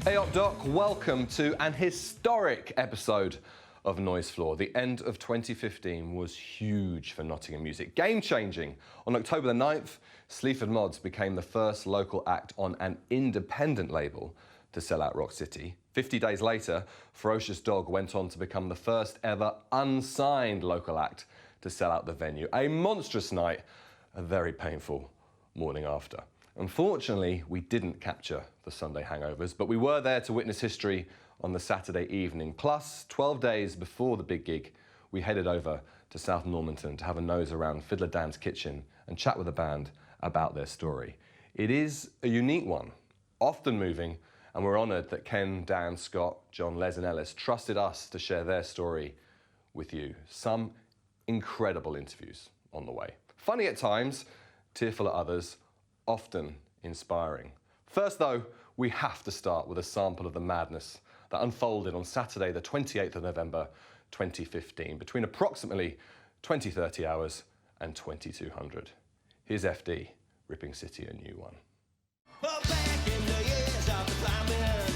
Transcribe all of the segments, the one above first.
Hey up, Doc, welcome to an historic episode of Noise Floor. The end of 2015 was huge for Nottingham music, game-changing. On October the 9th, Sleaford Mods became the first local act on an independent label to sell out Rock City. 50 days later, Ferocious Dog went on to become the first ever unsigned local act to sell out the venue. A monstrous night, a very painful morning after. Unfortunately, we didn't capture the Sunday hangovers, but we were there to witness history on the Saturday evening. Plus, 12 days before the big gig, we headed over to South Normanton to have a nose around Fiddler Dan's kitchen and chat with the band about their story. It is a unique one, often moving, and we're honoured that Ken, Dan, Scott, John, Les and Ellis trusted us to share their story with you. Some incredible interviews on the way. Funny at times, tearful at others, often inspiring. First though, we have to start with a sample of the madness that unfolded on Saturday the 28th of November 2015 between approximately 20:30 hours and 2200. Here's FD ripping City a new one. Well, back in the years of the famine,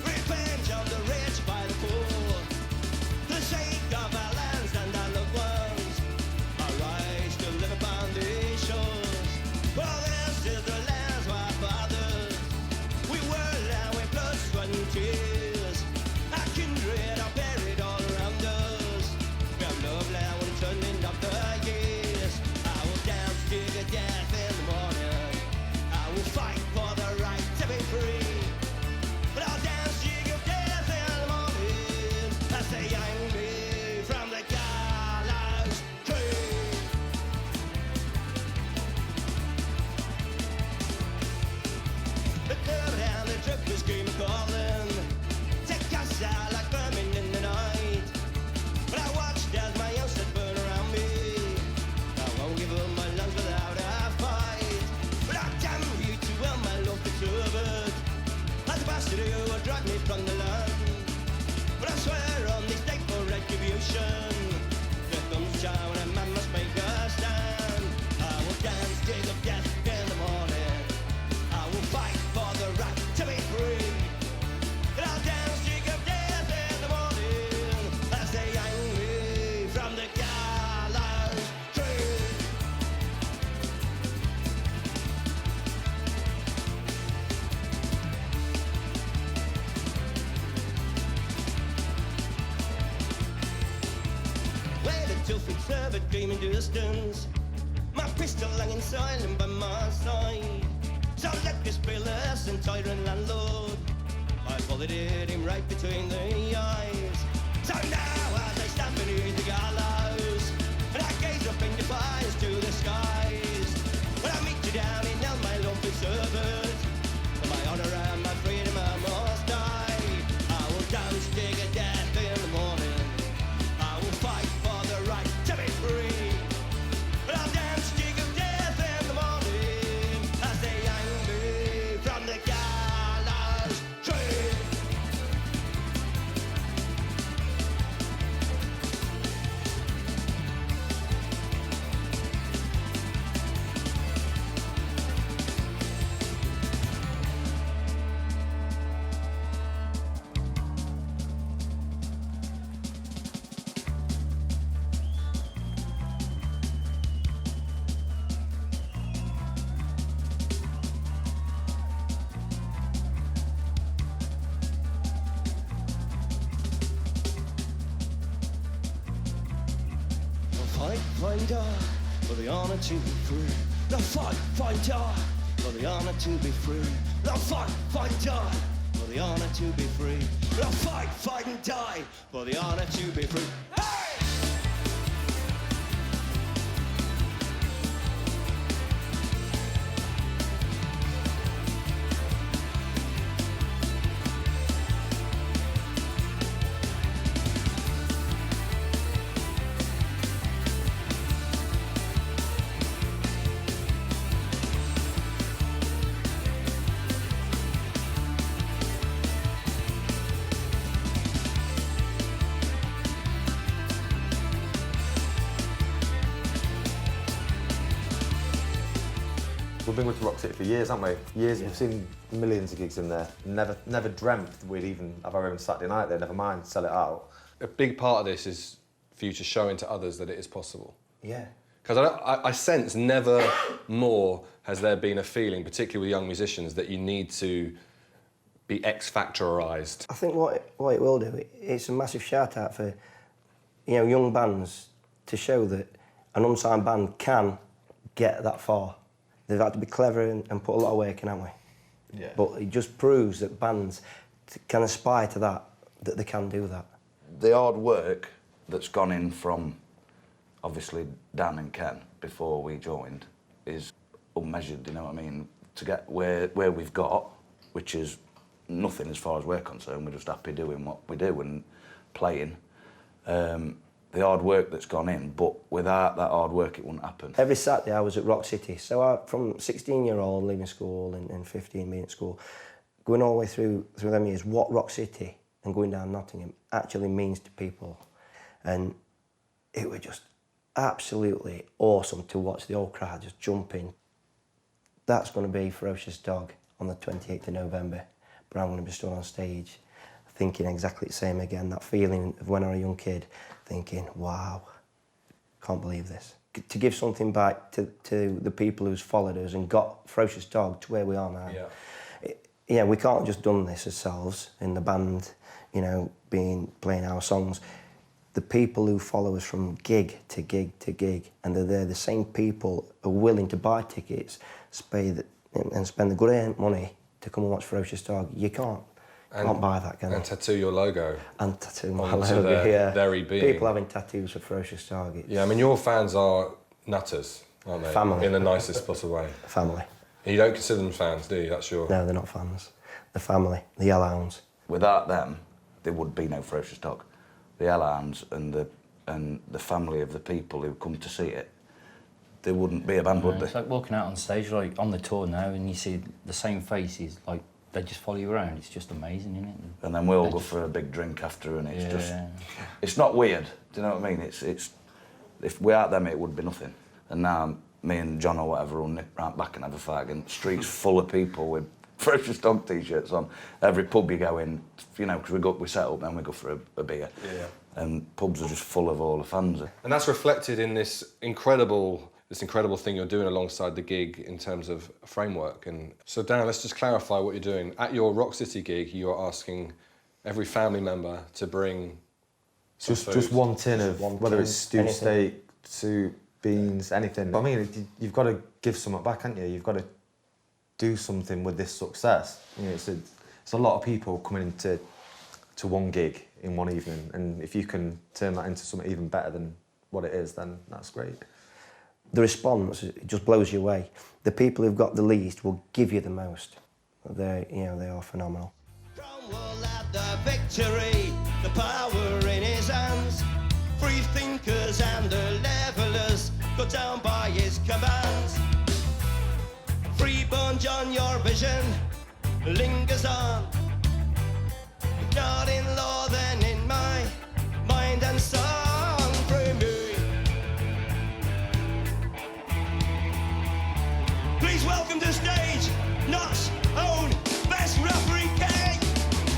revenge of the rich by the poor, the sake of our lands and our loved ones, our rights to live upon these shores. Well, this is the lands of our fathers. We were land with blood, sweat and tears. Our kindred are buried all around us. We have loved land when turning up the years. I will dance to the death in the morning. I will fight for the right to be free. But I'll dance to your death in the morning as they hang me from the gallows tree. The third and the triple scream calling, take us out like vermin in the night. But I watched as my youngsters burn around me. I won't give up my lungs without a fight. But I damn you to my love preserved. As a bastard who will drag me from the land. But I swear on this day for retribution, the thumbs down and man must make a stand. I will dance till the death in the morning. I will fight for the right to be free. And I'll dance till the death in the morning as they hang me from the gallows tree. Where the two-feet servant gleaming distance, my pistol hanging silent by my side. So let this be lesson, tyrant landlord. I bulleted him right between the eyes. So now as I stand beneath the gallows, and I gaze up in defiance to the skies, when I meet you down in hell, my lovely servant, for my honor and my freedom I must die. I will dance till the death in the morning. I will fight for the right to be free. But I'll dance till the death in the morning as they hang me from the gallows tree. Fight, die for the honor to be free. Now fight, die for the honor to be free. Now fight, die for the honor to be free. Now fight and die for the honor to be free. Hey! We've been with Rock City for years, haven't we? Years. We've seen millions of gigs in there. Never dreamt we'd even have our own Saturday night there, never mind sell it out. A big part of this is for you to show into others that it is possible. Yeah. Because I sense never more has there been a feeling, particularly with young musicians, that you need to be X-factorised. I think what it will do, it's a massive shout out for young bands to show that an unsigned band can get that far. They've had to be clever and put a lot of work in, haven't we? Yeah. But it just proves that bands can aspire to that they can do that. The hard work that's gone in from, obviously, Dan and Ken before we joined is unmeasured, you know what I mean? To get where we've got, which is nothing as far as we're concerned, we're just happy doing what we do and playing. The hard work that's gone in, but without that hard work, it wouldn't happen. Every Saturday I was at Rock City, so from 16-year-old leaving school and 15 being at school, going all the way through them years, what Rock City and going down Nottingham actually means to people. And it was just absolutely awesome to watch the whole crowd just jump in. That's going to be Ferocious Dog on the 28th of November, but I'm going to be stood on stage thinking exactly the same again, that feeling of when I was a young kid, thinking, wow, can't believe this. To give something back to the people who's followed us and got Ferocious Dog to where we are now. Yeah. We can't just done this ourselves in the band, playing our songs. The people who follow us from gig to gig to gig, and they're the same people who are willing to buy tickets, spend the good earned money to come and watch Ferocious Dog. You can't buy that, can you? And tattoo your logo. And tattoo my onto logo, their yeah. very being. People having tattoos for Ferocious Dog. Yeah, I mean, your fans are nutters, aren't they? Family. In the nicest possible way. Family. You don't consider them fans, do you? That's your... No, they're not fans. They're family. The Hellhounds. Without them, there would be no Ferocious Dog. The Hellhounds and the family of the people who come to see it, there wouldn't be a band, would there? It's like walking out on stage, like on the tour now, and you see the same faces, like they just follow you around. It's just amazing, isn't it? And then we all go for a big drink after, and it's just, it's not weird. Do you know what I mean? It's if without them, it would be nothing. And now me and John or whatever will nip right back and have a fag, and the streets full of people with Ferocious Dog t-shirts on. Every pub you go in, because we set up, then we go for a beer. Yeah. And pubs are just full of all the fans. And that's reflected in this incredible thing you're doing alongside the gig in terms of framework. And so, Dan, let's just clarify what you're doing. At your Rock City gig, you're asking every family member to bring just one tin of, whether it's stewed steak, soup, beans, anything. I mean, you've got to give something back, haven't you? You've got to do something with this success. It's a lot of people coming into one gig in one evening, and if you can turn that into something even better than what it is, then that's great. The response, it just blows you away. The people who've got the least will give you the most. They are phenomenal. Cromwell had the victory, the power in his hands. Free thinkers and the levelers go down by his commands. Freeborn John, your vision lingers on. Not in law, then in my mind and song. Free me. Please welcome to stage Knott's own best referee king,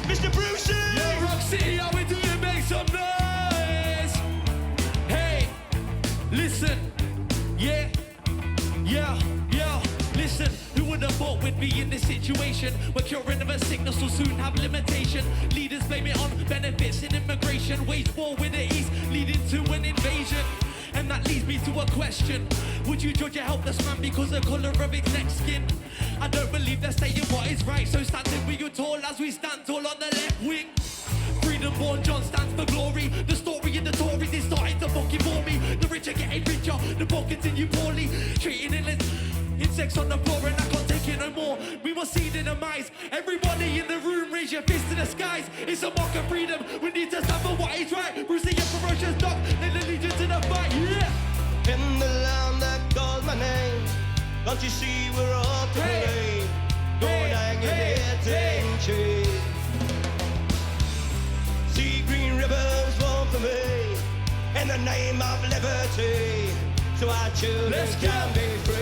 Mr. Brucey. Yo, Rock City, how we doing? Make some noise. Hey, listen, yeah. Listen, who would have thought we'd be in this situation? We're curing of a sickness will soon have limitation. Leaders blame it on benefits in immigration. Wage war with the East, leading to an invasion. And that leads me to a question. Would you judge a helpless man because of the colour of his neck skin? I don't believe they're saying what is right, so standing with you tall as we stand tall on the left wing. Freedom born John stands for glory. The story in the Tories is starting to fucking bore me. The rich are getting richer, the poor continue poorly. Treating insects on the floor and I can't take it no more. We must see the demise. Everybody in the room, raise your fist to the skies. It's a mark of freedom. We need to stand for what is right. Brucey and Ferocious Dog, lay the legion to the fight. Yeah. In the land that calls my name, don't you see we're all to blame? Don't hang your head in chains. See green ribbons won't for me in the name of liberty, so our children can be free.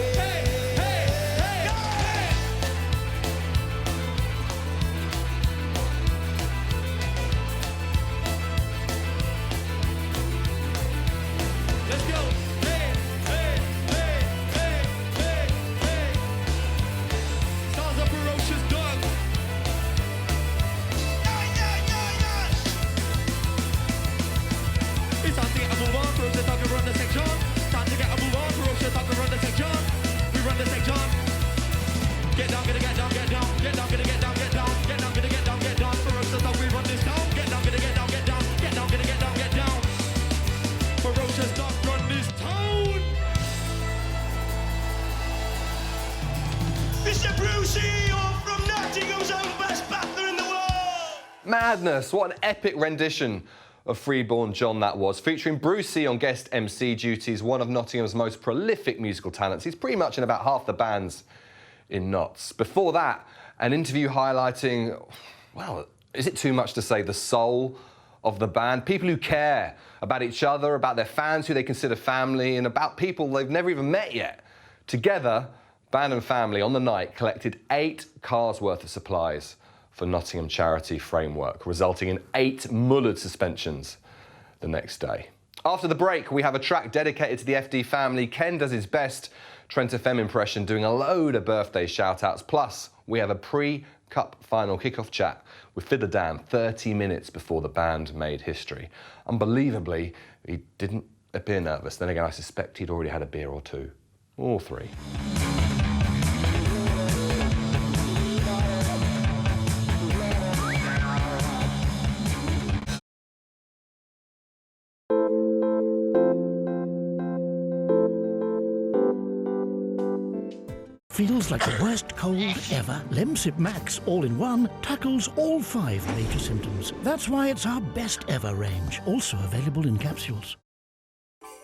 madness. What an epic rendition of Freeborn John that was, featuring Brucey on guest MC duties, one of Nottingham's most prolific musical talents. He's pretty much in about half the bands in Notts. Before that, an interview highlighting, well, is it too much to say, the soul of the band? People who care about each other, about their fans who they consider family, and about people they've never even met yet. Together, band and family on the night collected 8 cars worth of supplies for Nottingham Charity Framework, resulting in 8 mullered suspensions the next day. After the break, we have a track dedicated to the FD family. Ken does his best Trent FM impression, doing a load of birthday shout-outs. Plus, we have a pre-Cup final kick-off chat with Fiddler Dan 30 minutes before the band made history. Unbelievably, he didn't appear nervous. Then again, I suspect he'd already had a beer or 2, or 3. Feels like the worst cold ever. Lemsip Max All-in-One tackles all 5 major symptoms. That's why it's our best ever range. Also available in capsules.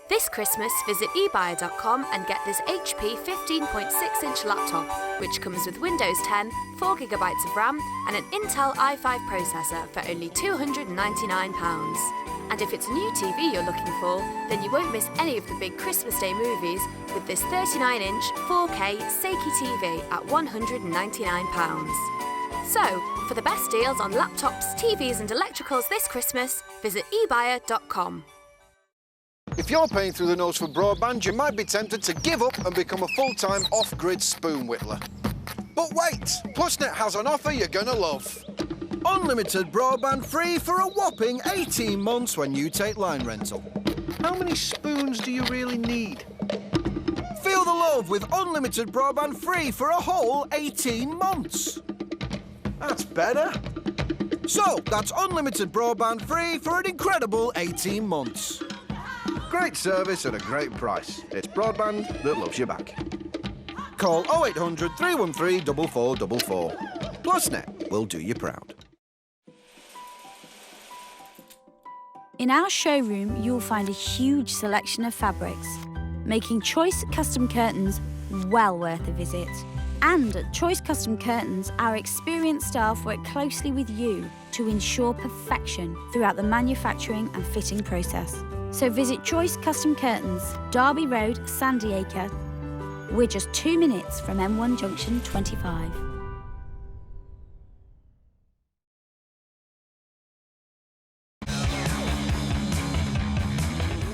This Christmas, visit ebuyer.com and get this HP 15.6-inch laptop, which comes with Windows 10, 4GB of RAM and an Intel i5 processor for only £299. And if it's a new TV you're looking for, then you won't miss any of the big Christmas Day movies with this 39-inch 4K Seiki TV at £199. So, for the best deals on laptops, TVs and electricals this Christmas, visit ebuyer.com. If you're paying through the nose for broadband, you might be tempted to give up and become a full-time off-grid spoon whittler. But wait! PlusNet has an offer you're gonna love. Unlimited broadband free for a whopping 18 months when you take line rental. How many spoons do you really need? Feel the love with unlimited broadband free for a whole 18 months. That's better. So, that's unlimited broadband free for an incredible 18 months. Great service at a great price. It's broadband that loves you back. Call 0800 313 4444. PlusNet will do you proud. In our showroom, you'll find a huge selection of fabrics, making Choice Custom Curtains well worth a visit. And at Choice Custom Curtains, our experienced staff work closely with you to ensure perfection throughout the manufacturing and fitting process. So visit Choice Custom Curtains, Derby Road, Sandyacre. We're just 2 minutes from M1 Junction 25.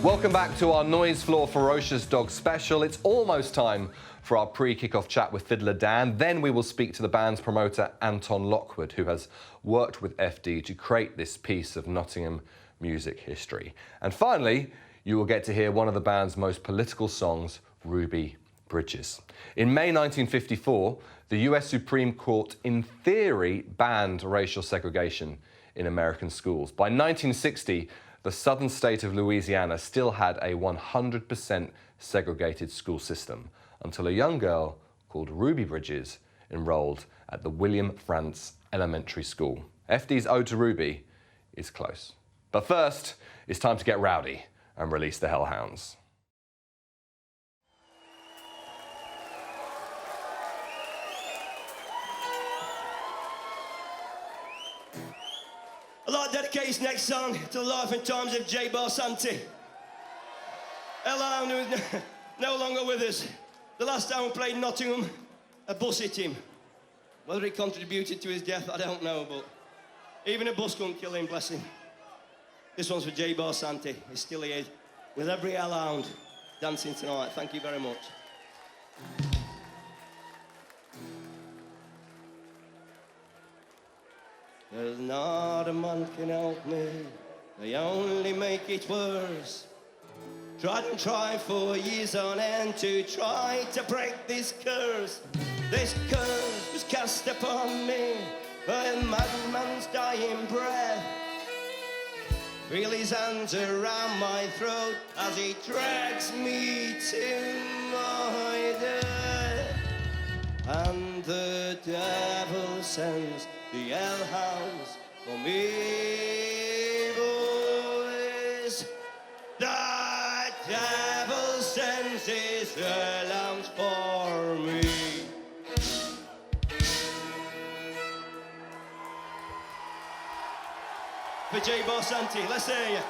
Welcome back to our Noise Floor Ferocious Dog special. It's almost time for our pre-kickoff chat with Fiddler Dan. Then we will speak to the band's promoter, Anton Lockwood, who has worked with FD to create this piece of Nottingham music history. And finally, you will get to hear one of the band's most political songs, Ruby Bridges. In May 1954, the US Supreme Court, in theory, banned racial segregation in American schools. By 1960, the southern state of Louisiana still had a 100% segregated school system until a young girl called Ruby Bridges enrolled at the William Frantz Elementary School. FD's Ode to Ruby is close. But first, it's time to get rowdy and release the Hellhounds. I'd like to dedicate this next song to the life and times of J. Barsanti. Hellhound, who is no longer with us. The last time we played Nottingham, a bus hit him. Whether it contributed to his death, I don't know, but even a bus couldn't kill him, bless him. This one's for J. Barsanti. He's still here with every hellhound dancing tonight. Thank you very much. There's not a man can help me, they only make it worse. Tried and tried for years on end to try to break this curse. This curse was cast upon me by a madman's dying breath. Feel his hands around my throat as he drags me to my death. And the devil sends the hellhounds for me, boys. The devil sends his hellhounds for me. For J. Bosanti, let's hear you.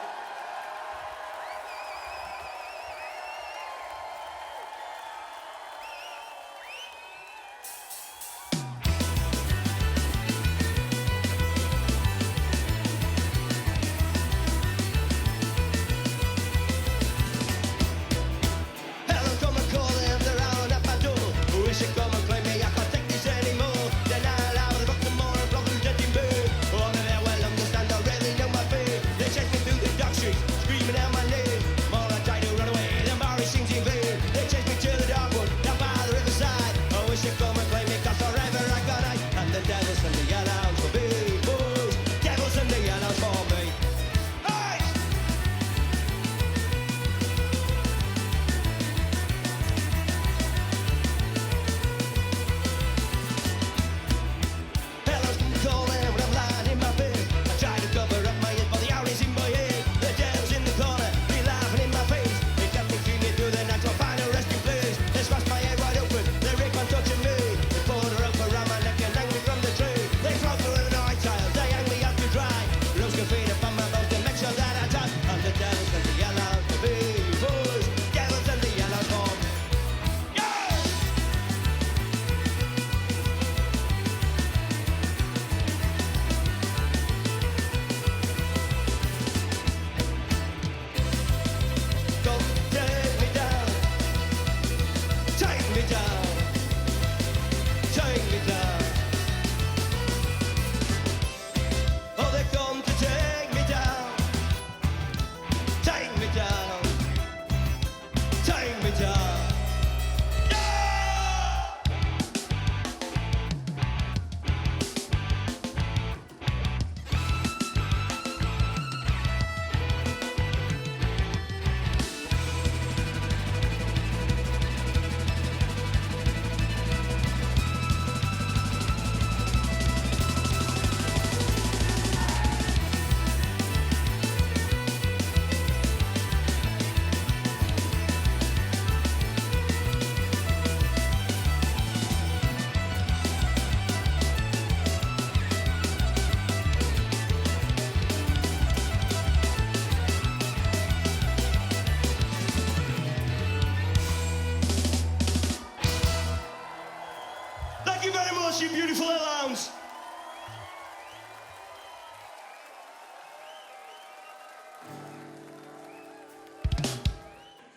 Thank you very much, you beautiful Hellhounds.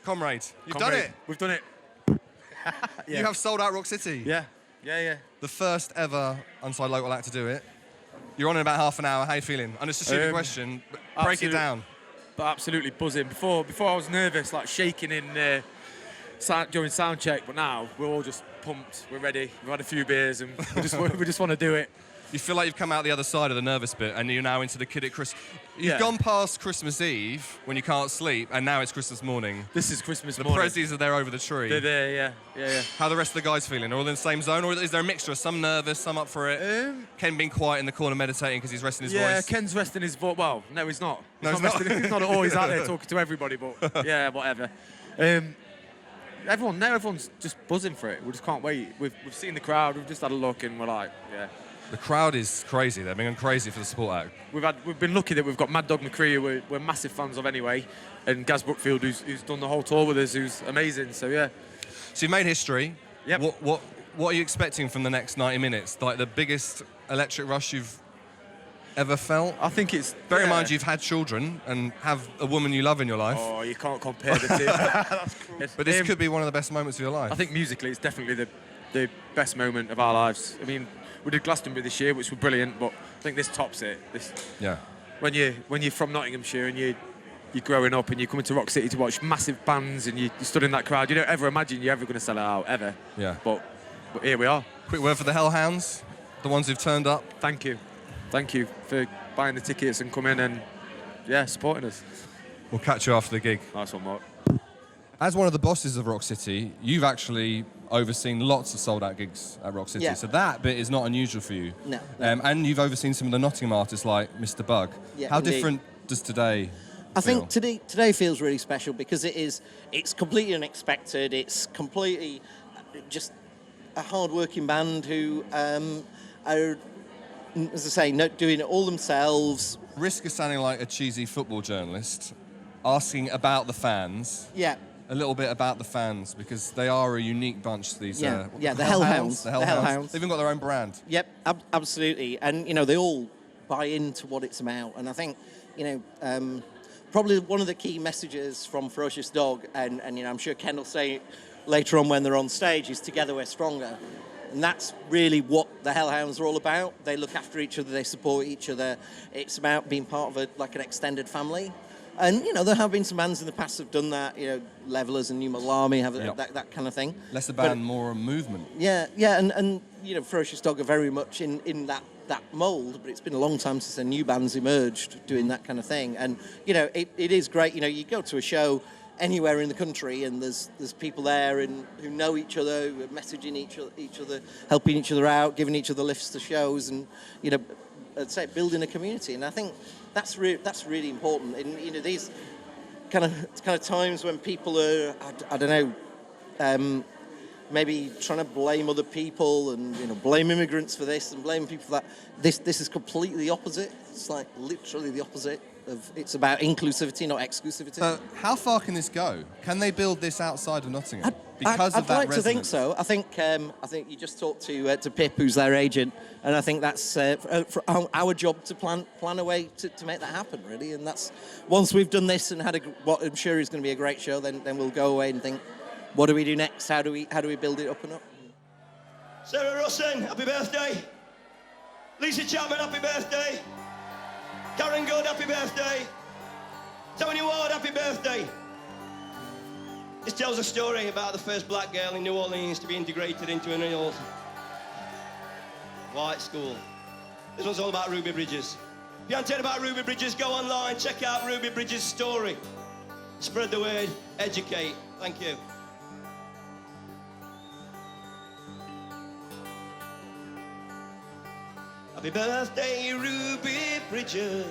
Comrade, you've done it. We've done it. Yeah. You have sold out Rock City. Yeah. The first ever Unsigned Local act to do it. You're on in about half an hour. How are you feeling? And it's a stupid question, but break it down. But absolutely buzzing. Before I was nervous, like shaking in during sound check, but now we're all just pumped. We're ready. We've had a few beers and we just want to do it. You feel like you've come out the other side of the nervous bit and you're now into the kid at Christmas. You've gone past Christmas Eve when you can't sleep and now it's Christmas morning. This is Christmas the morning. The prezzies are there over the tree. They're there, yeah. How are the rest of the guys feeling? Are all in the same zone or is there a mixture? Some nervous, some up for it? Ken being quiet in the corner meditating because he's resting his voice? Yeah, Ken's resting his voice. Well, no, he's not. He's not. He's not always out there talking to everybody, but yeah, whatever. Everyone's just buzzing for it. We just can't wait. We've seen the crowd. We've just had a look, and we're like, yeah. The crowd is crazy. They're being crazy for the support act. We've been lucky that we've got Mad Dog McCree, who we're massive fans of anyway, and Gaz Brookfield, who's done the whole tour with us, who's amazing. So yeah. So you've made history. Yep. What are you expecting from the next 90 minutes? Like the biggest electric rush you've ever felt? I think it's... Bear in mind you've had children and have a woman you love in your life. Oh, you can't compare the two. That's cool. But this could be one of the best moments of your life. I think musically it's definitely the best moment of our lives. I mean, we did Glastonbury this year, which was brilliant, but I think this tops it. Yeah. When you're from Nottinghamshire and you're growing up and you're coming to Rock City to watch massive bands and you stood in that crowd, you don't ever imagine you're ever going to sell it out, ever. Yeah. But here we are. Quick word for the Hellhounds, the ones who've turned up. Thank you for buying the tickets and coming and supporting us. We'll catch you after the gig. Nice one, Mark. As one of the bosses of Rock City, you've actually overseen lots of sold-out gigs at Rock City, Yeah. so that bit is not unusual for you. No. And you've overseen some of the Nottingham artists like Mr. Bug. Yeah, How indeed. different does today I feel? think today feels really special because it's completely unexpected. It's completely just a hard-working band who are, as I say, not doing it all themselves. Risk of sounding like a cheesy football journalist, asking about the fans. Yeah. A little bit about the fans, because they are a unique bunch, these... Yeah, the the Hellhounds. The Hellhounds. They've even got their own brand. Yep, absolutely. And, they all buy into what it's about. And I think, probably one of the key messages from Ferocious Dog, and I'm sure Ken will say it later on when they're on stage, is together we're stronger. And that's really what the Hellhounds are all about. They look after each other, they support each other. It's about being part of an extended family. And, there have been some bands in the past that have done that, Levelers and New Malami have that kind of thing. Less a band, more a movement. Yeah, and Ferocious Dog are very much in that mould, but it's been a long time since a new band's emerged doing that kind of thing. And, it is great. You go to a show anywhere in the country and there's people there and who know each other, who are messaging each other, helping each other out, giving each other lifts to shows and, I'd say building a community. And I think that's really important. And, these kind of times when people are, I don't know, maybe trying to blame other people and blame immigrants for this and blame people for that. This is completely the opposite. It's like literally the opposite of. It's about inclusivity, not exclusivity. How far can this go? Can they build this outside of Nottingham? Because of that I'd like to think resonance? so. I think you just talked to Pip, who's their agent, and I think that's for our job to plan a way to make that happen, really. And that's once we've done this and had what I'm sure is going to be a great show, then we'll go away and think, what do we do next? How do we build it up and up? Sarah Russin, happy birthday. Lisa Chapman, happy birthday. Karen Good, happy birthday. Tony Ward, happy birthday. This tells a story about the first black girl in New Orleans to be integrated into an old white school. This one's all about Ruby Bridges. If you haven't heard about Ruby Bridges, go online, check out Ruby Bridges' story. Spread the word, educate. Thank you. Happy birthday, Ruby Bridges.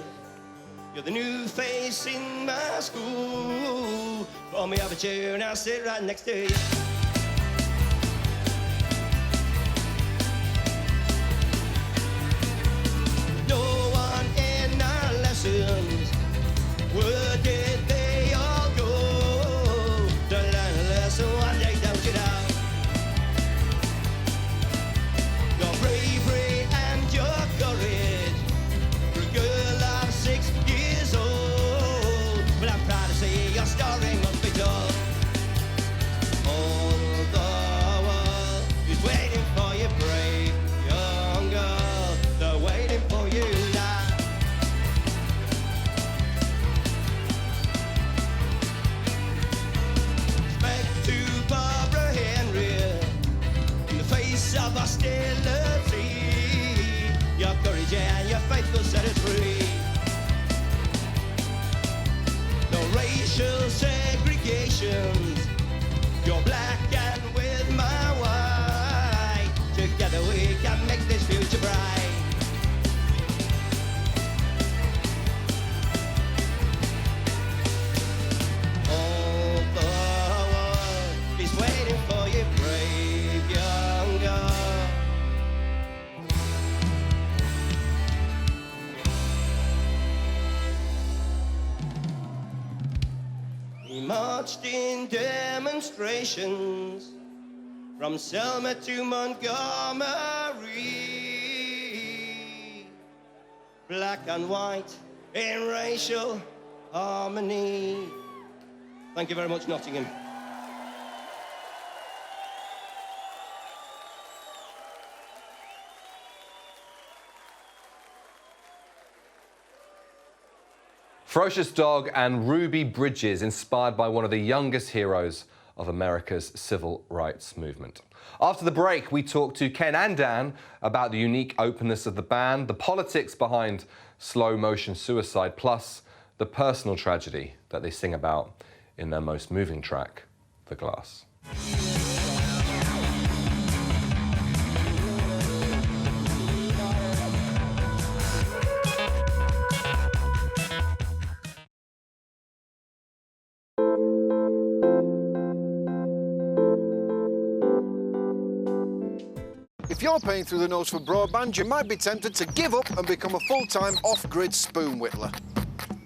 You're the new face in my school. Call me up a chair and I'll sit right next to you. No one in our lessons, where did they all go? To learn a lesson one day, don't you know? Your bravery and your courage, for a girl of 6 years old. But I'm proud to say your story must be told. All the world is waiting for you, brave young girl. They're waiting for you now. Respect to Barbara Henry, in the face of hostility. Your courage and your faith will set us free. No racial segregations. You're black and with my white. Together we can make this future bright. All the world is waiting for you, brave young girl. He marched in demonstrations from Selma to Montgomery, black and white in racial harmony. Thank you very much, Nottingham. Ferocious Dog and Ruby Bridges, inspired by one of the youngest heroes of America's civil rights movement. After the break, we talk to Ken and Dan about the unique openness of the band, the politics behind slow motion suicide, plus the personal tragedy that they sing about in their most moving track, The Glass. If you're paying through the nose for broadband, you might be tempted to give up and become a full-time off-grid spoon whittler.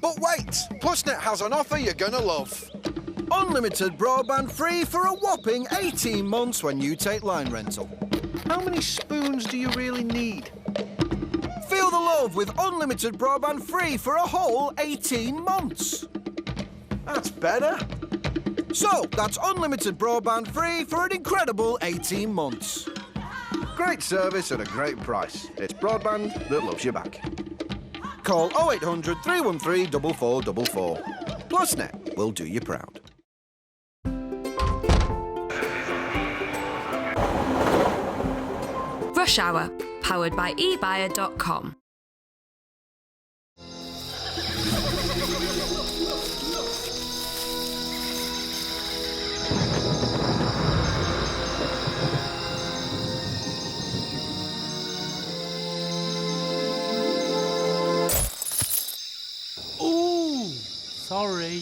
But wait! PlusNet has an offer you're gonna love. Unlimited broadband free for a whopping 18 months when you take line rental. How many spoons do you really need? Feel the love with unlimited broadband free for a whole 18 months. That's better. So, that's unlimited broadband free for an incredible 18 months. Great service at a great price. It's broadband that loves you back. Call 0800 313 4444. PlusNet will do you proud. Rush Hour, powered by ebuyer.com. Ooh, sorry.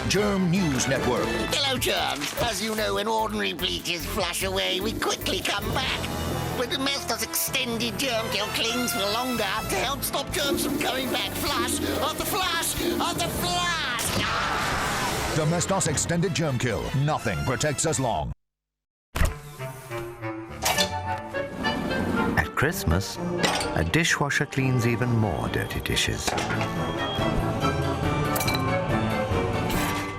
Germ News Network. Hello, germs. As you know, when ordinary bleaches flush away, we quickly come back. But Domestos Extended Germ Kill cleans for longer to help stop germs from coming back. Flush of the flush of the flush. Domestos Extended Germ Kill. Nothing protects as long. At Christmas, a dishwasher cleans even more dirty dishes.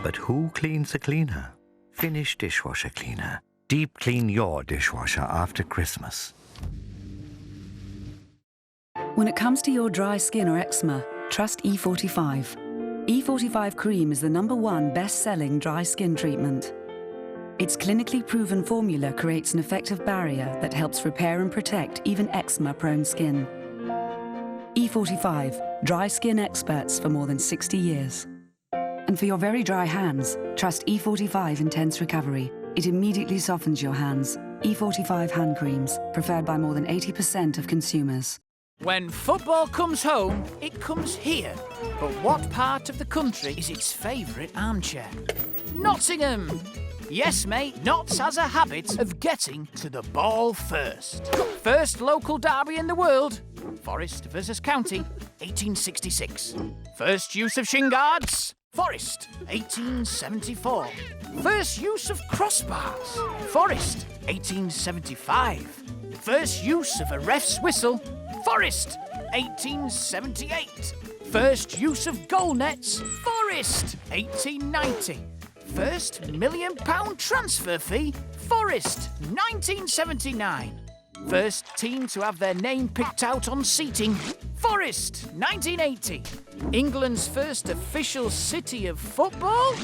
But who cleans the cleaner? Finish Dishwasher Cleaner. Deep clean your dishwasher after Christmas. When it comes to your dry skin or eczema, trust E45. E45 Cream is the #1 best-selling dry skin treatment. Its clinically proven formula creates an effective barrier that helps repair and protect even eczema-prone skin. E45, dry skin experts for more than 60 years. And for your very dry hands, trust E45 Intense Recovery. It immediately softens your hands. E45 hand creams, preferred by more than 80% of consumers. When football comes home, it comes here. But what part of the country is its favourite armchair? Nottingham! Yes, mate, Notts has a habit of getting to the ball first. First local derby in the world, Forest versus County, 1866. First use of shin guards, Forest, 1874. First use of crossbars, Forest, 1875. First use of a ref's whistle, Forest, 1878. First use of goal nets, Forest, 1890. First £1 million transfer fee, Forest, 1979. First team to have their name picked out on seating, Forest, 1980. England's first official city of football,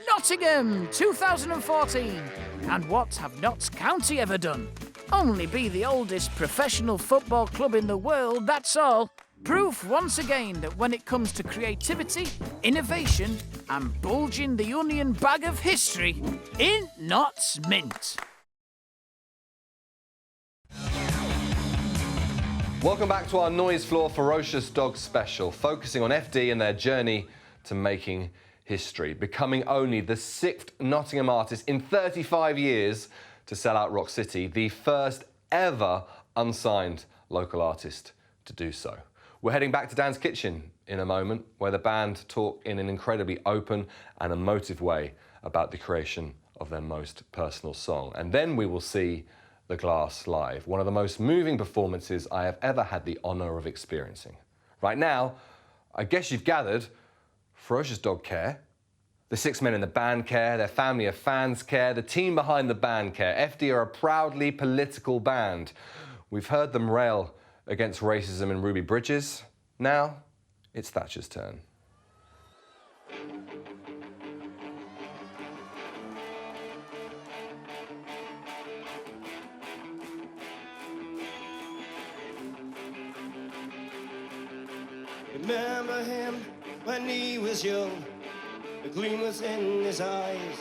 Nottingham, 2014. And what have Notts County ever done? Only be the oldest professional football club in the world, that's all. Proof once again that when it comes to creativity, innovation, and bulging the onion bag of history, in Notts Mint. Welcome back to our Noise Floor Ferocious Dog special, focusing on FD and their journey to making history, becoming only the 6th Nottingham artist in 35 years to sell out Rock City, the first ever unsigned local artist to do so. We're heading back to Dan's kitchen in a moment, where the band talk in an incredibly open and emotive way about the creation of their most personal song. And then we will see The Glass live, one of the most moving performances I have ever had the honour of experiencing. Right now, I guess you've gathered, Ferocious Dog care, the 6 men in the band care, their family of fans care, the team behind the band care. FD are a proudly political band. We've heard them rail against racism in Ruby Bridges. Now, it's Thatcher's turn. Remember him when he was young, the gleam was in his eyes.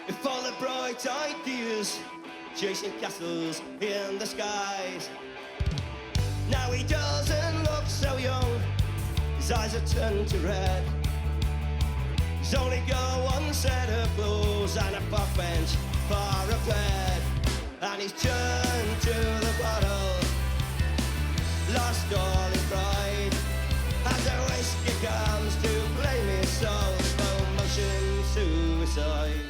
Before the bright ideas, chasing castles in the skies. Now he doesn't look so young, his eyes have turned to red. He's only got one set of clothes and a park bench for a bed. And he's turned to the bottle, lost all his pride. As the whiskey comes to claim his soul, slow motion suicide.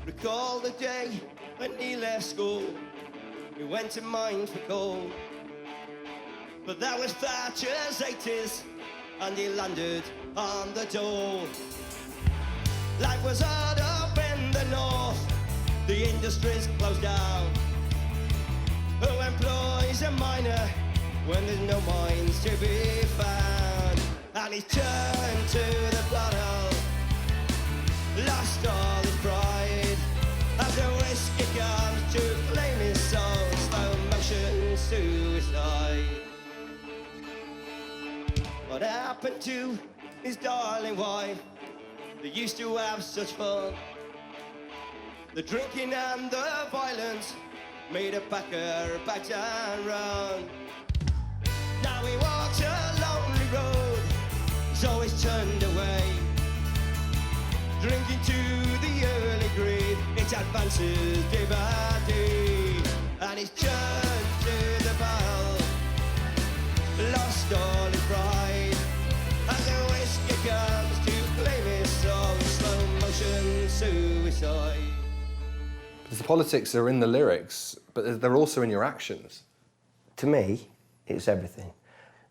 Recall the day when he left school, he went to mine for coal. But that was Thatcher's 80s, and he landed on the dole. Life was hard up in the north, the industry's closed down. Who employs a miner when there's no mines to be found? And he's turned to the bottle, lost all his pride. As the whiskey comes to claim his soul, slow motion suicide. What happened to his darling wife? They used to have such fun. The drinking and the violence made a packer back and run. Now he walks a lonely road, he's always turned away. Drinking to the early grave, it advances day by day. And he's turned to the barrel, lost all his pride. As the whiskey comes to claim his soul, slow motion suicide. Because the politics are in the lyrics, but they're also in your actions. To me, it's everything.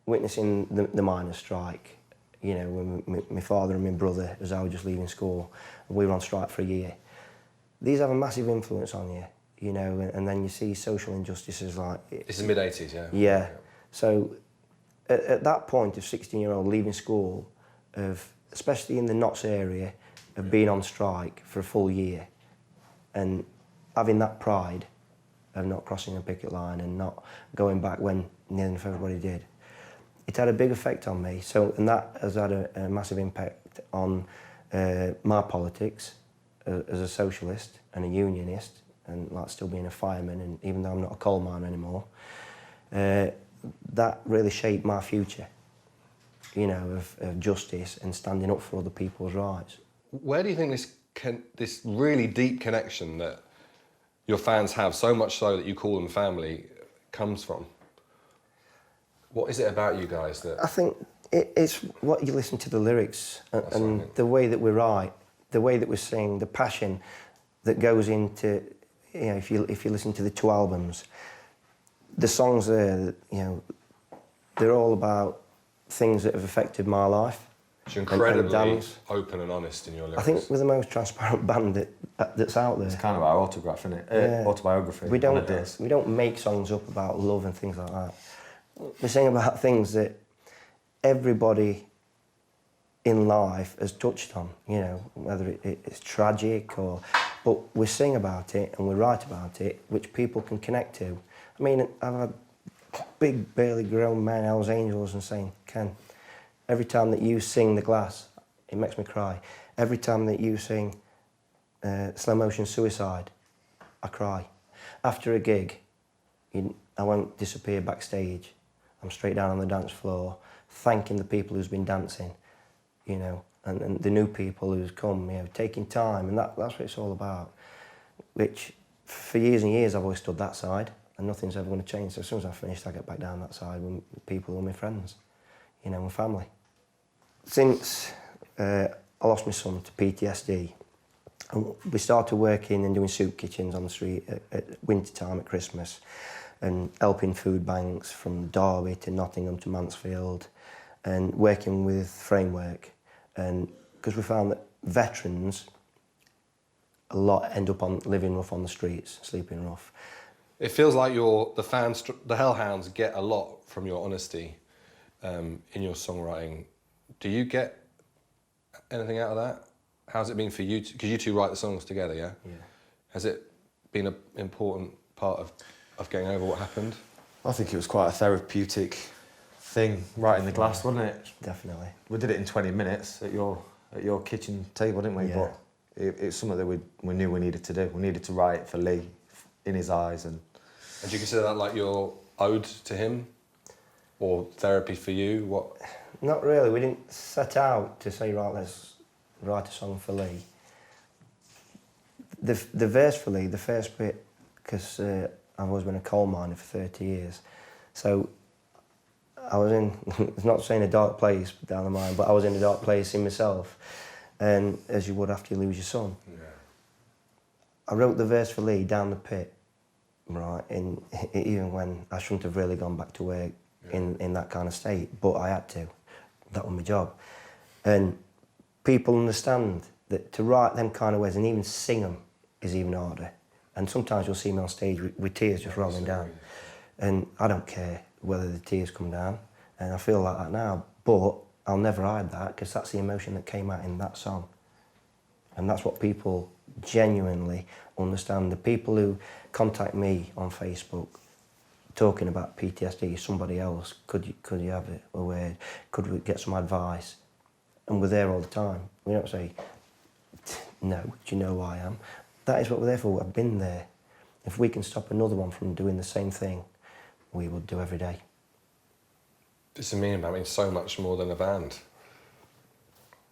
Witnessing the miners' strike, you know, when my father and my brother, as I was just leaving school, and we were on strike for a year. These have a massive influence on you, you know, and then you see social injustices like... This is mid-80s, yeah? Yeah. So at that point of 16-year-old leaving school, especially in the Notts area, of being on strike for a full year, and having that pride of not crossing a picket line and not going back when nearly enough everybody did, it had a big effect on me. So, and that has had a massive impact on my politics as a socialist and a unionist, and like still being a fireman, and even though I'm not a coal miner anymore, that really shaped my future, you know, of justice and standing up for other people's rights. Where do you think this really deep connection that your fans have, so much so that you call them family, comes from? What is it about you guys that... I think it's what you listen to the lyrics and the way that we write, the way that we sing, the passion that goes into, you know, if you listen to the 2 albums, the songs there, you know, they're all about things that have affected my life. You're incredibly open and honest in your lyrics. I think we're the most transparent band that's out there. It's kind of our autograph, isn't it? Autobiography. We don't make songs up about love and things like that. We sing about things that everybody in life has touched on, you know, whether it's tragic or... But we sing about it and we write about it, which people can connect to. I mean, I've had big, barely grown men, Hell's Angels, and saying, Ken, every time that you sing The Glass, it makes me cry. Every time that you sing Slow Motion Suicide, I cry. After a gig, I won't disappear backstage. I'm straight down on the dance floor, thanking the people who's been dancing, you know, and the new people who's come, you know, taking time, and that's what it's all about. Which, for years and years, I've always stood that side, and nothing's ever going to change. So as soon as I've finished, I get back down that side with people who are my friends, you know, and family. Since I lost my son to PTSD, and we started working and doing soup kitchens on the street at winter time at Christmas, and helping food banks from Derby to Nottingham to Mansfield, and working with Framework. And because we found that veterans, a lot end up living rough on the streets, sleeping rough. It feels like the Hellhounds get a lot from your honesty in your songwriting. Do you get anything out of that? How's it been for you? Because you two write the songs together, yeah? Yeah. Has it been an important part of getting over what happened? I think it was quite a therapeutic thing, writing The Glass, wasn't it? Definitely. We did it in 20 minutes at your kitchen table, didn't we? Yeah. But it's something that we knew we needed to do. We needed to write for Lee, in his eyes, and And do you consider that like your ode to him? Or therapy for you? What? Not really. We didn't set out to say, right, let's write a song for Lee. The verse for Lee, the first bit, because I've always been a coal miner for 30 years. So I was in, it's not saying a dark place down the mine, but I was in a dark place in myself. And as you would after you lose your son. Yeah. I wrote the verse for Lee down the pit, right, even when I shouldn't have really gone back to work in that kind of state, but I had to. That was my job. And people understand that to write them kind of words and even sing them is even harder. And sometimes you'll see me on stage with tears just rolling down. And I don't care whether the tears come down, and I feel like that now, but I'll never hide that because that's the emotion that came out in that song. And that's what people genuinely understand. The people who contact me on Facebook talking about PTSD, somebody else, could you have it, a word, could we get some advice? And we're there all the time. We don't say, no, do you know who I am? That is what we're there for. I've been there. If we can stop another one from doing the same thing, we will do every day. It's a meaning, I mean, so much more than a band.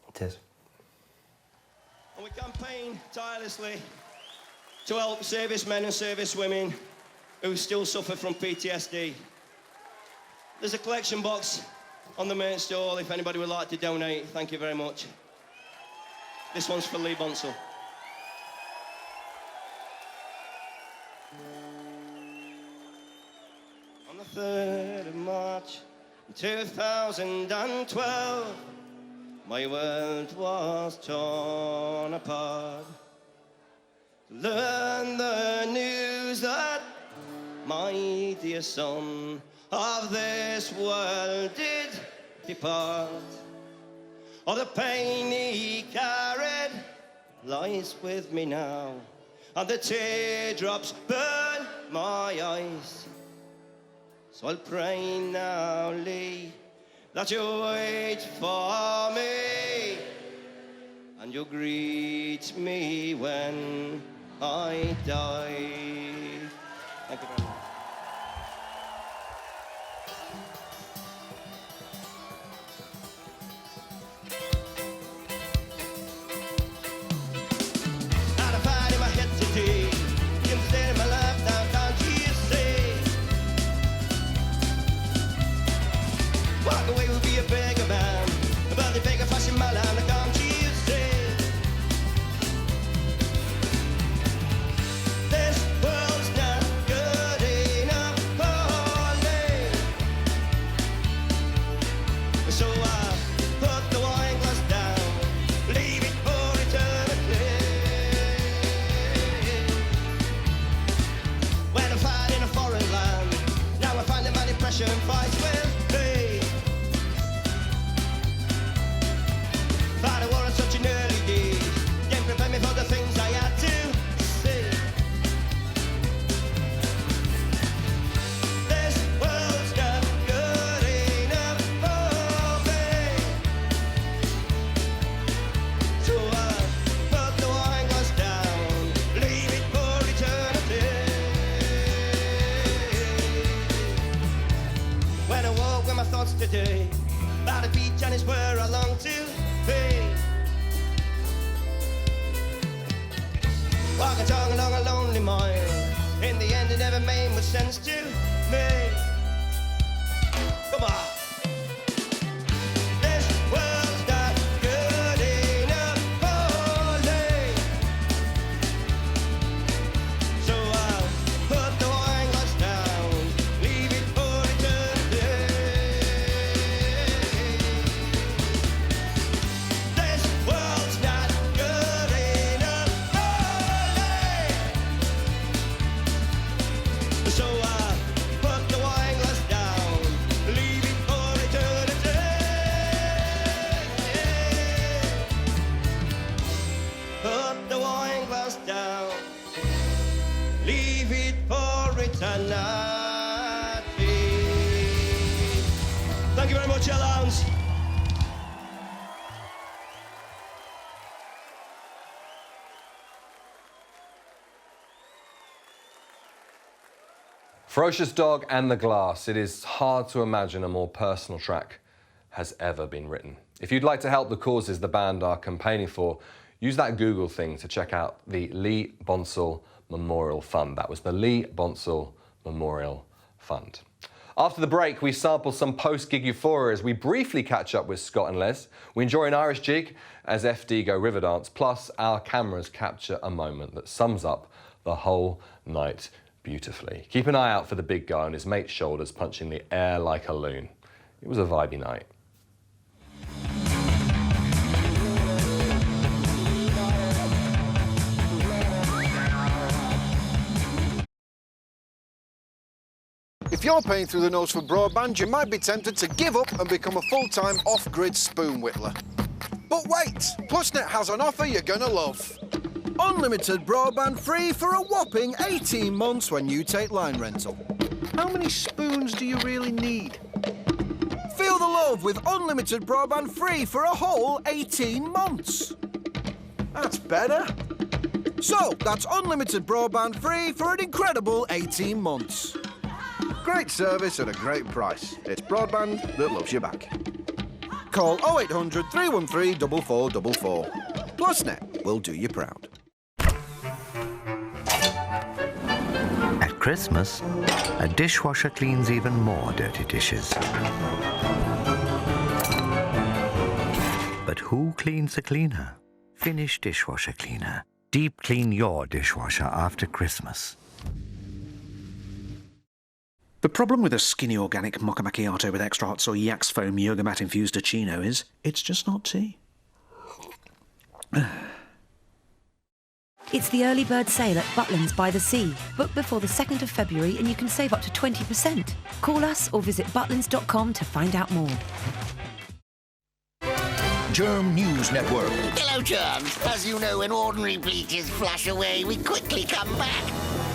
It is. And we campaign tirelessly to help servicemen and servicewomen who still suffer from PTSD. There's a collection box on the merch stall if anybody would like to donate. Thank you very much. This one's for Lee Bonsall. On the 3rd of March 2012, my world was torn apart. Learn the news that my dear son of this world did depart. All the pain he carried lies with me now, and the teardrops burn my eyes. So I'll pray now, Lee, that you wait for me, and you'll greet me when I die. Thank you very much. Out of fight in my head today, instead of my life now, can't you see? Walk away will be a beggar man, but the beggar fashion my land, can't you see? This world's not good enough for me. So I put the wine glass down, leave it for eternity. When I fight in a foreign land, now I find that my depression fights with me. Fight a war in such an early days, didn't prepare me for the things I had to see. This world's not good enough for me. So I put the wine glass down, leave it for eternity. When I walk with my thoughts today, by the beach and it's where I long to be. Walking along a lonely mile, in the end it never made much sense to me. Come on. This world's not good enough for me. So I'll put the wine glass down, leave it for eternity. This world's not good enough for me. So I put the wine Ferocious Dog and the Glass. It is hard to imagine a more personal track has ever been written. If you'd like to help the causes the band are campaigning for, use that Google thing to check out the Lee Bonsall Memorial Fund. That was the Lee Bonsall Memorial Fund. After the break, we sample some post-gig euphoria as we briefly catch up with Scott and Les. We enjoy an Irish jig as FD go Riverdance, plus our cameras capture a moment that sums up the whole night beautifully. Keep an eye out for the big guy on his mate's shoulders punching the air like a loon. It was a vibey night. If you're paying through the nose for broadband, you might be tempted to give up and become a full-time off-grid spoon whittler. But wait! Plusnet has an offer you're gonna love. Unlimited broadband free for a whopping 18 months when you take line rental. How many spoons do you really need? Feel the love with unlimited broadband free for a whole 18 months. That's better. So, that's unlimited broadband free for an incredible 18 months. Great service at a great price. It's broadband that loves you back. Call 0800 313 4444. Plusnet will do you proud. At Christmas, a dishwasher cleans even more dirty dishes. But who cleans the cleaner? Finish Dishwasher Cleaner. Deep clean your dishwasher after Christmas. The problem with a skinny organic mocha macchiato with extra hot soy Yax foam yoga mat infused Acino is it's just not tea. It's the early bird sale at Butlins by the Sea. Book before the 2nd of February and you can save up to 20%. Call us or visit butlins.com to find out more. Germ News Network. Hello, germs. As you know, when ordinary bleachers flush away, we quickly come back.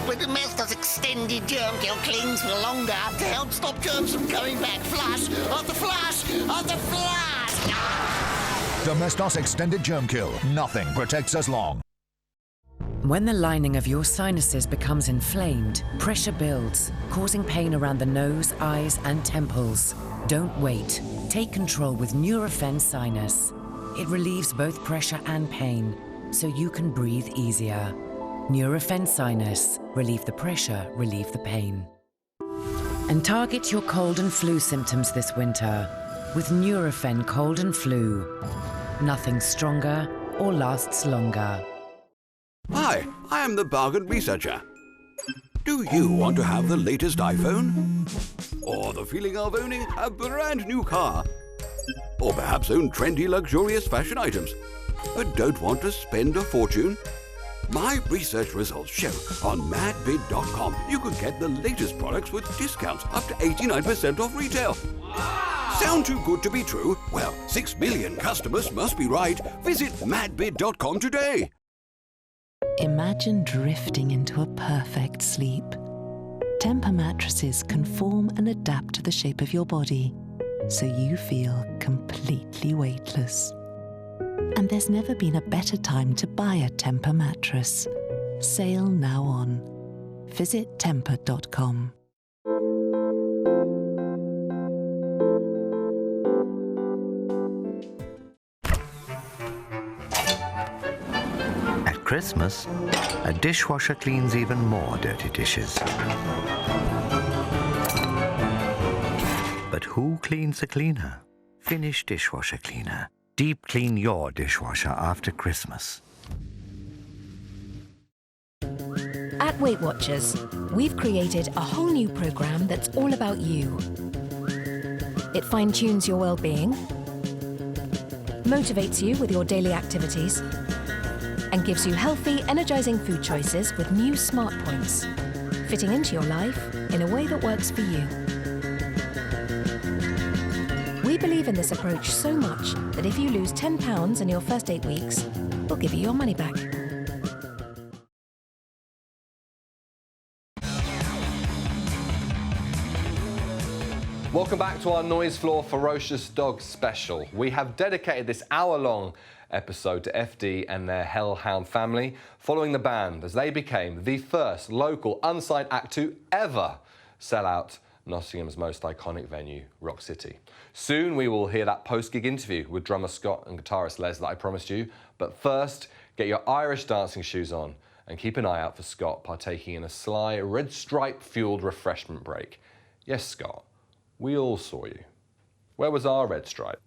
But Domestos Extended Germ Kill clings for longer to help stop germs from coming back. Flush after flush after flush. Domestos Extended Germ Kill. Nothing protects as long. When the lining of your sinuses becomes inflamed, pressure builds, causing pain around the nose, eyes, and temples. Don't wait. Take control with Nurofen Sinus. It relieves both pressure and pain, so you can breathe easier. Nurofen Sinus. Relieve the pressure, relieve the pain. And target your cold and flu symptoms this winter with Nurofen Cold and Flu. Nothing stronger or lasts longer. Hi, I am the bargain researcher. Do you want to have the latest iPhone? Or the feeling of owning a brand new car? Or perhaps own trendy, luxurious fashion items, but don't want to spend a fortune? My research results show on madbid.com you can get the latest products with discounts up to 89% off retail. Sound too good to be true? Well, 6 million customers must be right. Visit madbid.com today. Imagine drifting into a perfect sleep. Temper mattresses can form and adapt to the shape of your body, so you feel completely weightless. And there's never been a better time to buy a Temper mattress. Sale now on. Visit temper.com. At Christmas, a dishwasher cleans even more dirty dishes. But who cleans the cleaner? Finish Dishwasher Cleaner. Deep clean your dishwasher after Christmas. At Weight Watchers, we've created a whole new program that's all about you. It fine-tunes your well-being, motivates you with your daily activities, and gives you healthy, energizing food choices with new smart points, fitting into your life in a way that works for you. We believe in this approach so much that if you lose 10 pounds in your first 8 weeks, we'll give you your money back. Welcome back to our Noise Floor Ferocious Dog special. We have dedicated this hour-long episode to FD and their Hellhound family, following the band as they became the first local unsigned act to ever sell out Nottingham's most iconic venue, Rock City. Soon we will hear that post-gig interview with drummer Scott and guitarist Les that I promised you, but first, get your Irish dancing shoes on and keep an eye out for Scott partaking in a sly red stripe-fueled refreshment break. Yes, Scott, we all saw you. Where was our red stripe?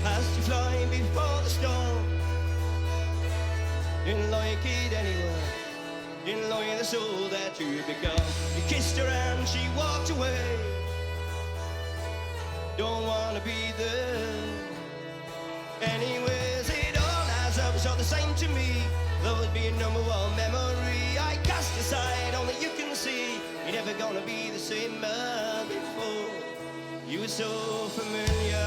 As you fly before the storm, didn't like it anyway, didn't like the soul that you become. You kissed her and she walked away, don't wanna be there. Anyways, it all adds up, it's all the same to me. Though it'd be a number one memory I cast aside, only you can see you're never gonna be the same man before. You were so familiar.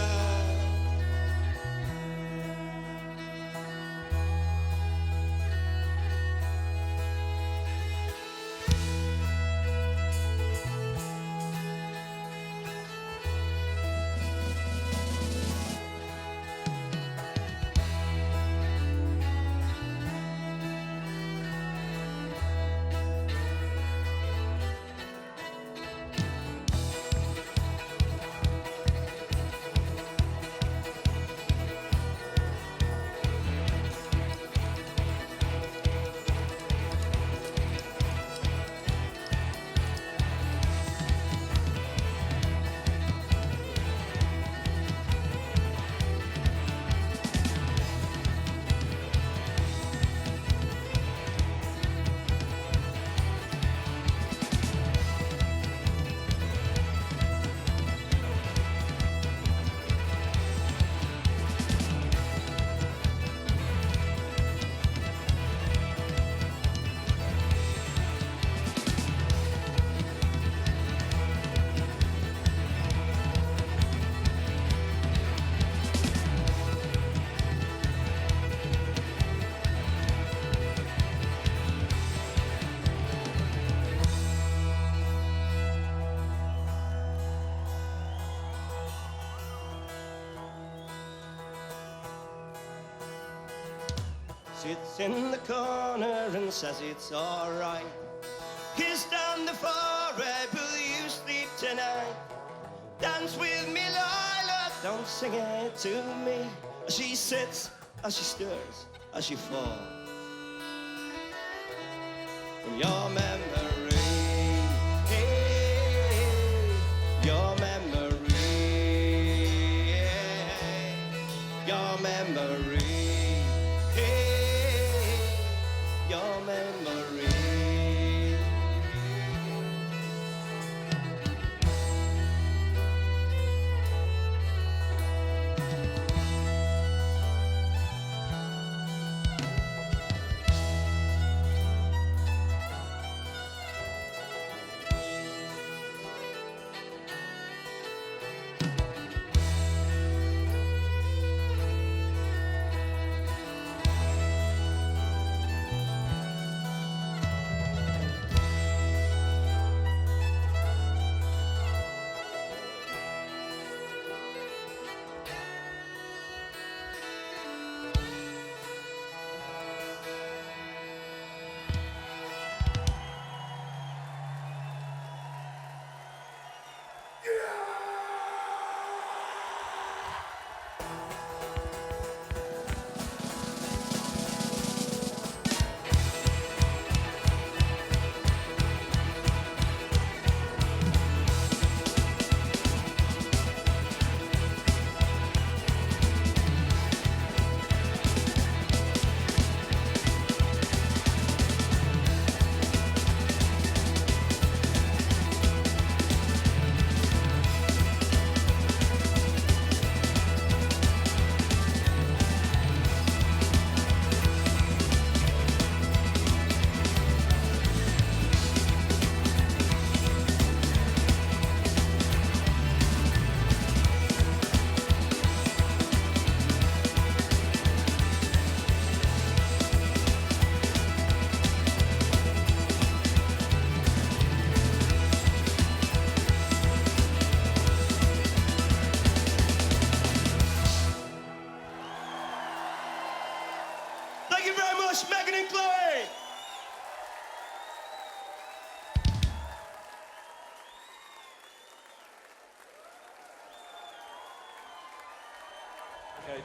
Sits in the corner and says it's alright. Kiss down the forehead, will you sleep tonight? Dance with me, Lila, don't sing it to me. As she sits, as she stirs, as she falls from your memory, your memory, your memory. Your memory.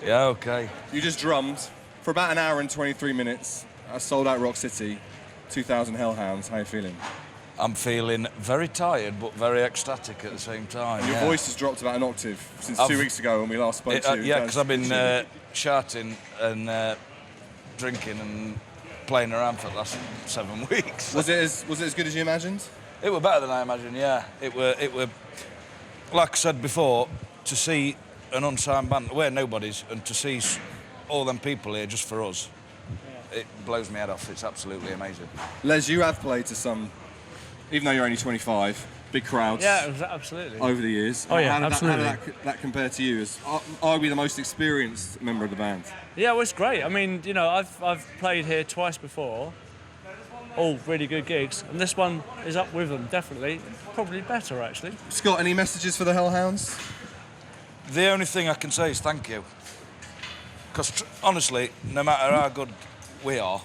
Yeah, okay. You just drummed for about an hour and 23 minutes. Sold out Rock City, 2,000 Hellhounds. How are you feeling? I'm feeling very tired, but very ecstatic at the same time. Your voice has dropped about an octave since 2 weeks ago when we last spoke to you. Yeah, because I've been shouting and drinking and playing around for the last 7 weeks. Was it as good as you imagined? It were better than I imagined. Yeah, it were like I said before, to see an unsigned band, we're nobodies, and to see all them people here just for us, it blows my head off. It's absolutely amazing. Les, you have played to some, even though you're only 25, big crowds. Yeah, absolutely. Over the years. Oh yeah, absolutely. absolutely. How did that compare to you as arguably the most experienced member of the band? Yeah, well, it's great. I mean, you know, I've played here twice before, all really good gigs, and this one is up with them, definitely. Probably better, actually. Scott, any messages for the Hellhounds? The only thing I can say is thank you. Because honestly, no matter how good we are,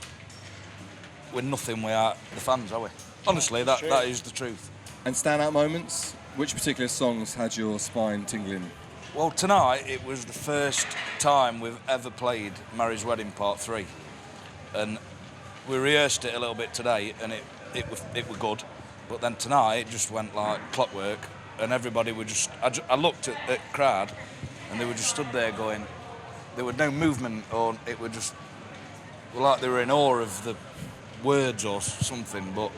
we're nothing without the fans, are we? Honestly, that is the truth. And standout moments? Which particular songs had your spine tingling? Well, tonight it was the first time we've ever played Mary's Wedding Part 3. And we rehearsed it a little bit today, and it was good. But then tonight it just went like clockwork, and everybody were just... I looked at the crowd, and they were just stood there going... There was no movement, or it were just... like they were in awe of the words or something, but...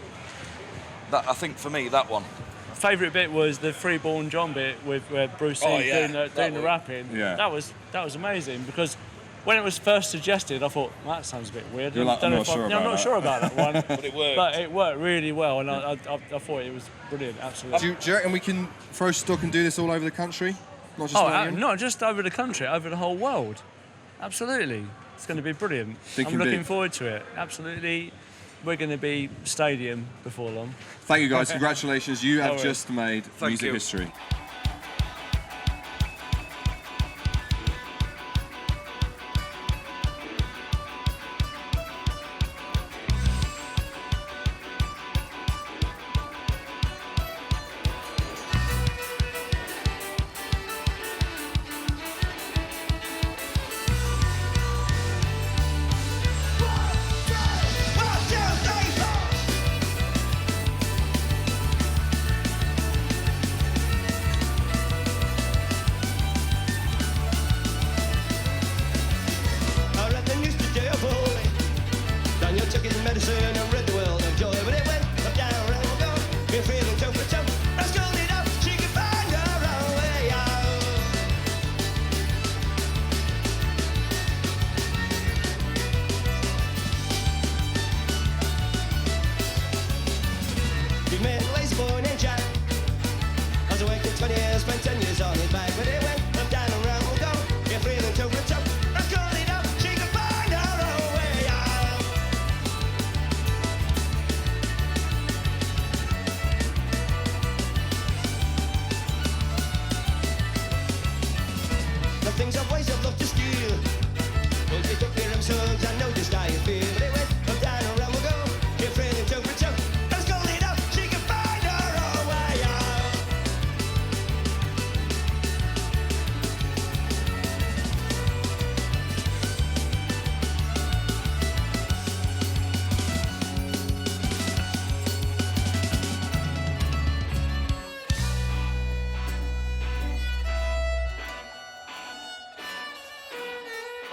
that, I think for me, that one. My favourite bit was the Freeborn John bit with where Bruce doing the rapping. Yeah. That was amazing, because when it was first suggested, I thought, well, that sounds a bit weird. You're like, I'm not sure about that one. But it worked. But it worked really well, and I thought it was brilliant, absolutely. Do you reckon Ferocious can do this all over the country? Not just Birmingham? Not just over the country, over the whole world. Absolutely. It's going to be brilliant. I'm looking forward to it. Absolutely. We're going to be stadium before long. Thank you, guys. Congratulations. You have just made music history.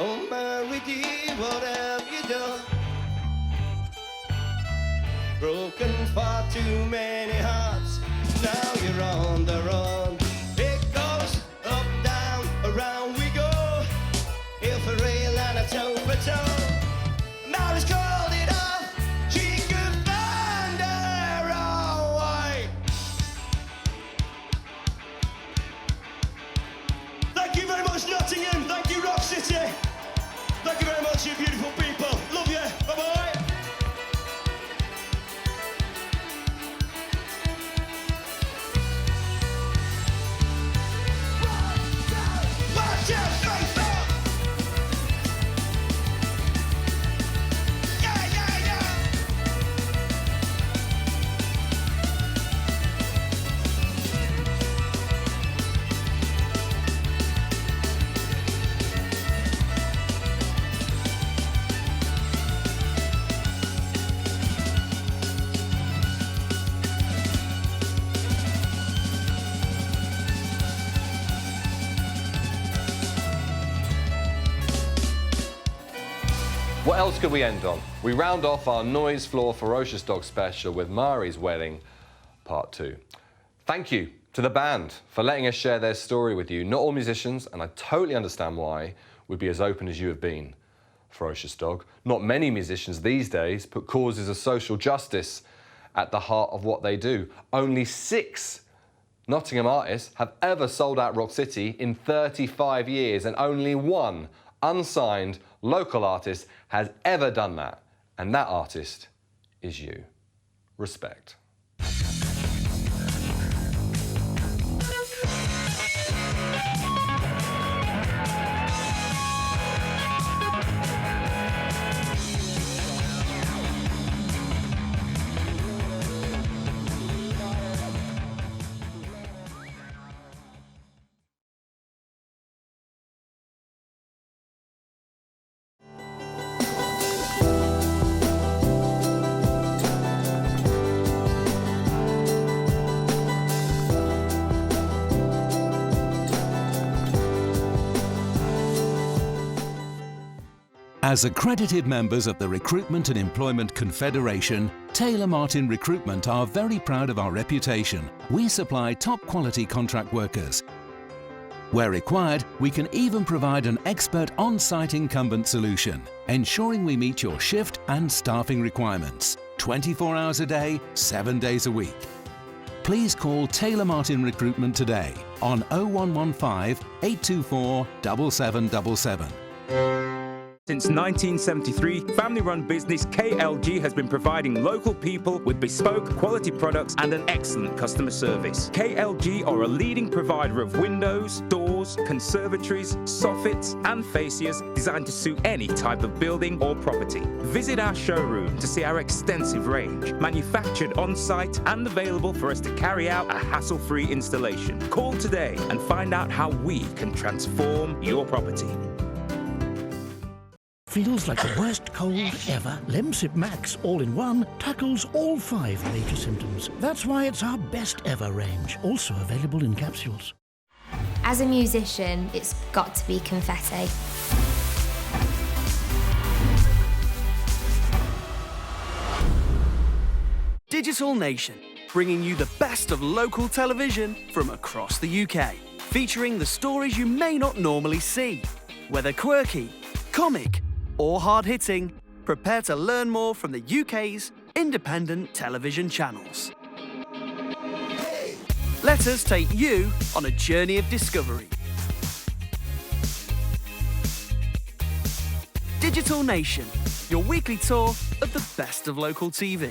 Oh, Mary dear, what have you done? Broken far too many hearts. Now you're on the run. It goes up, down, around we go. If a rail and a toe for toe. Mary's called it off. She could find her own way. Thank you very much, Nottingham. Thank you, Rock City. Thank you very much, you beautiful people. Love you. Bye-bye. What else could we end on? We round off our Noise Floor Ferocious Dog special with Mari's Wedding Part 2. Thank you to the band for letting us share their story with you. Not all musicians, and I totally understand why, would be as open as you have been, Ferocious Dog. Not many musicians these days put causes of social justice at the heart of what they do. Only 6 Nottingham artists have ever sold out Rock City in 35 years, and only 1 unsigned local artist has ever done that. And that artist is you. Respect. As accredited members of the Recruitment and Employment Confederation, Taylor Martin Recruitment are very proud of our reputation. We supply top quality contract workers. Where required, we can even provide an expert on-site incumbent solution, ensuring we meet your shift and staffing requirements, 24 hours a day, 7 days a week. Please call Taylor Martin Recruitment today on 0115 824 7777. Since 1973, family-run business KLG has been providing local people with bespoke quality products and an excellent customer service. KLG are a leading provider of windows, doors, conservatories, soffits and fascias designed to suit any type of building or property. Visit our showroom to see our extensive range, manufactured on-site and available for us to carry out a hassle-free installation. Call today and find out how we can transform your property. Feels like the worst cold ever? Lemsip Max All-in-One tackles all 5 major symptoms. That's why it's our best ever range, also available in capsules. As a musician, it's got to be confetti. Digital Nation, bringing you the best of local television from across the UK, featuring the stories you may not normally see. Whether quirky, comic, or hard-hitting, prepare to learn more from the UK's independent television channels. Let us take you on a journey of discovery. Digital Nation, your weekly tour of the best of local TV.